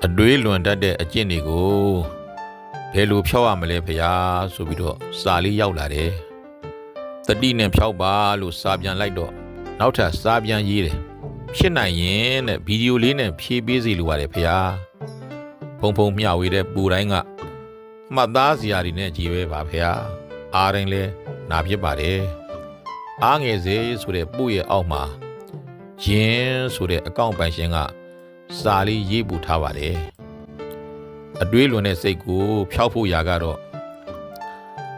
အတွေးလွန်တတ်တဲ့အကျင့်တွေကိုဘယ်လိုဖြောက်ရမလဲဖေယားဆိုပြီးတော့စာလေးရောက်လာတယ်တတိနဲ့ဖြောက်ပါလို့စာပြန်လိုက်တော့နောက်ထပ်စာပြန်ရေးတယ်ဖြစ်နိုင်ရင်တဲ့ဗီဒီယိုလေးနဲ့ဖြည့်ပေးစီလိုပါတယ်ဖေယားဖုံမျှဝေတဲ့ပူတိုင်းကမှတ်သားစရာတွေနဲ့ကြည်ပဲပါဖေယားအားတိုင်းလဲနာဖြစ်ပါတယ်အားငယ်စေဆိုတဲ့ပို့ရဲ့အောက်မှာယင်းဆိုတဲ့အကောင့်ပိုင်ရှင်ကစာလေးရေးပူထားပါတယ်အတွေးလွန်တဲ့စိတ်ကိုဖျောက်ဖို့ရာကတော့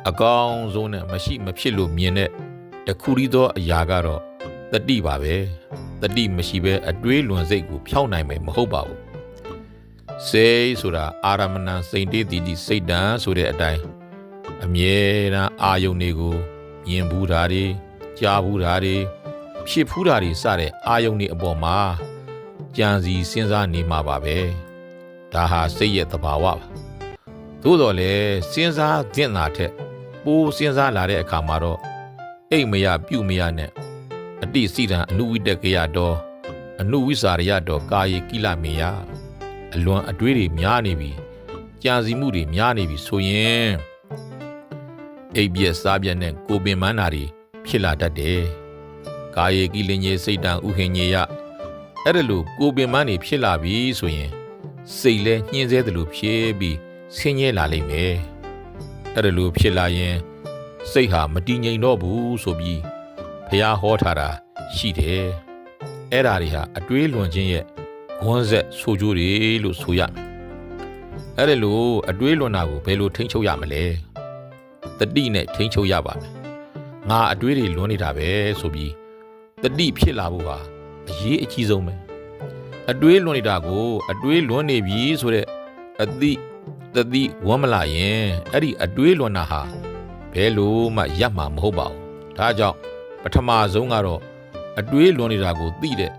အကောင်းဆုံးနဲ့မရှိမဖြစ်လို့မြင်တဲ့တခုရီသောအရာကတော့တတိပါပဲတတိမရှိဘဲအတွေးလွန်စိတ်ကိုဖျောက်နိုင်မယ်မဟုတ်ပါဘူးစိတ်ဆိုတာအာရမဏစိတ်တေးတီစိတ်တန်ဆိုတဲ့အတိုင်းအမြဲတမ်းအာယုန်တွေကိုမြင်ဘူးတာတွေကြားဘူးတာတွေဖြစ်ဖူးတာတွေစတဲ့အာယုန်တွေအပေါ်မှာကြံစီစဉ်းစားနေမှာပါပဲဒါဟာစိတ်ရဲ့သဘာဝပါသို့တော်လည်းစဉ်းစားသင့်တာထက်ပိုစဉ်းစားလာတဲ့အခါမှာတော့အိတ်မရပြုတ်မရနဲ့အတိစိတံအနုဝိတကရတော်အနုဝိစာရတော်ကာယေကိလမေယအလွန်အတွေးတွေများနေပြီကြံစီမှုတွေများနေပြီဆိုရင်အိပ်ပြက်စားပြက်နဲ့ကိုပင်မန်းတာတွေဖြစ်လာတတ်တယ်ကာယေကိလင်ကြီးစိတ်တံဥဟင်ညေယအဲ့ဒါလို့ကိုပင်မန်းတွေဖြစ်လာပြီဆိုရင်စိတ်လဲညှင်းဆဲတယ်လို့ဖြစ်ပြီးဆင်းရဲလာလိမ့်မယ်အဲ့ဒါလို့ဖြစ်လာရင်စိတ်ဟာမတည်ငြိမ်တော့ဘူးဆိုပြီးဘုရားဟောထားတာရှိတယ်အဲ့ဒါတွေဟာအတွေးလွန်ခြင်းရဲ့ဂွန်းဆက်ဆိုကြိုးတွေလို့ဆိုရမယ်အဲ့ဒါလို့အတွေးလွန်တာကိုဘယ်လိုထိန်းချုပ်ရမလဲတတိနဲ့ထိန်းချုပ်ရပါမယ်ငါအတွေးတွေလွန်နေတာပဲဆိုပြီးတတိဖြစ်လာဖို့ဟာအရေးအကြီးဆုံးပဲအတွေးလွန်နေတာကိုအတွေးလွန်နေပြီဆိုတဲ့အတိတတိဝမ်းမလာရင်အဲ့ဒီအတွေးလွန်တာဟာဘယ်လိုမှရပ်မှာမဟုတ်ပါဘူးဒါကြောင့်ပထမဆုံးကတော့အတွေးလွန်နေတာကိုသိတဲ့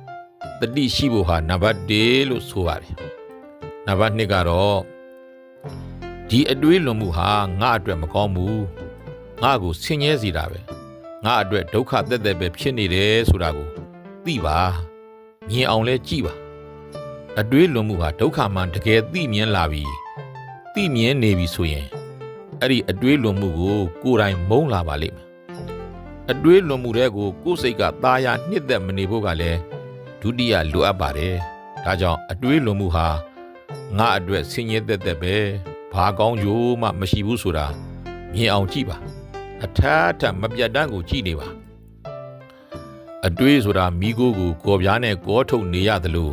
တတိရှိဖို့ဟာနံပါတ်1လို့ဆိုပါတယ်နံပါတ်2ကတော့ဒီအတွေးလွန်မှုဟာငါ့အတွက်မကောင်းဘူးငါ့ကိုဆင်းရဲစေတာပဲငါ့အတွက်ဒုက္ခသက်သက်ပဲဖြစ်နေတယ်ဆိုတာကိုသိပါမြင်အောင်လဲကြည့်ပါအတွေးလွန်မှုဟာဒုက္ခမှန်တကယ်သိမြင်လာပြီသိမြင်နေပြီဆိုရင်အဲ့ဒီအတွေးလွန်မှုကိုကိုယ်တိုင်မုန်းလာပါလိမ့်မယ်အတွေးလွန်မှုတွေကိုကိုယ်စိတ်ကตาရနှစ်သက်မနေဖို့ကလည်းဒုတိယလိုအပ်ပါတယ်ဒါကြောင့်အတွေးလွန်မှုဟာငါအတွက်ဆင်းရဲသက်သက်ပဲဘာကောင်းကျိုးမှမရှိဘူးဆိုတာမြင်အောင်ကြည့်ပါအထက်မပြတ်တမ်းကိုကြည့်နေပါအတွေးဆိုတာမိကိုကိုကော်ပြားနဲ့ကောထုတ်နေရသလို